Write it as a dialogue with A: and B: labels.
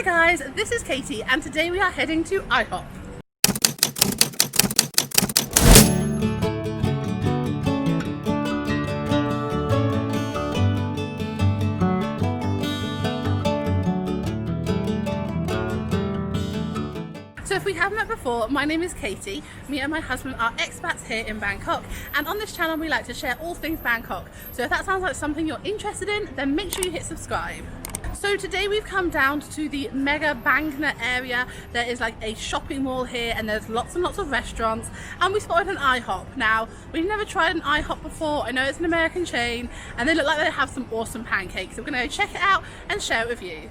A: guys, this is Katie and today we are heading to IHOP. So if we haven't met before, my name is Katie. Me and my husband are expats here in Bangkok, and on this channel we like to share all things Bangkok. So if that sounds like something you're interested in, then make sure you hit subscribe. So today we've come down to the Mega Bangna area. There is like a shopping mall here and there's lots and lots of restaurants, and we spotted an IHOP. Now, we've never tried an IHOP before. I know it's an American chain and they look like they have some awesome pancakes. So we're gonna go check it out and share it with you.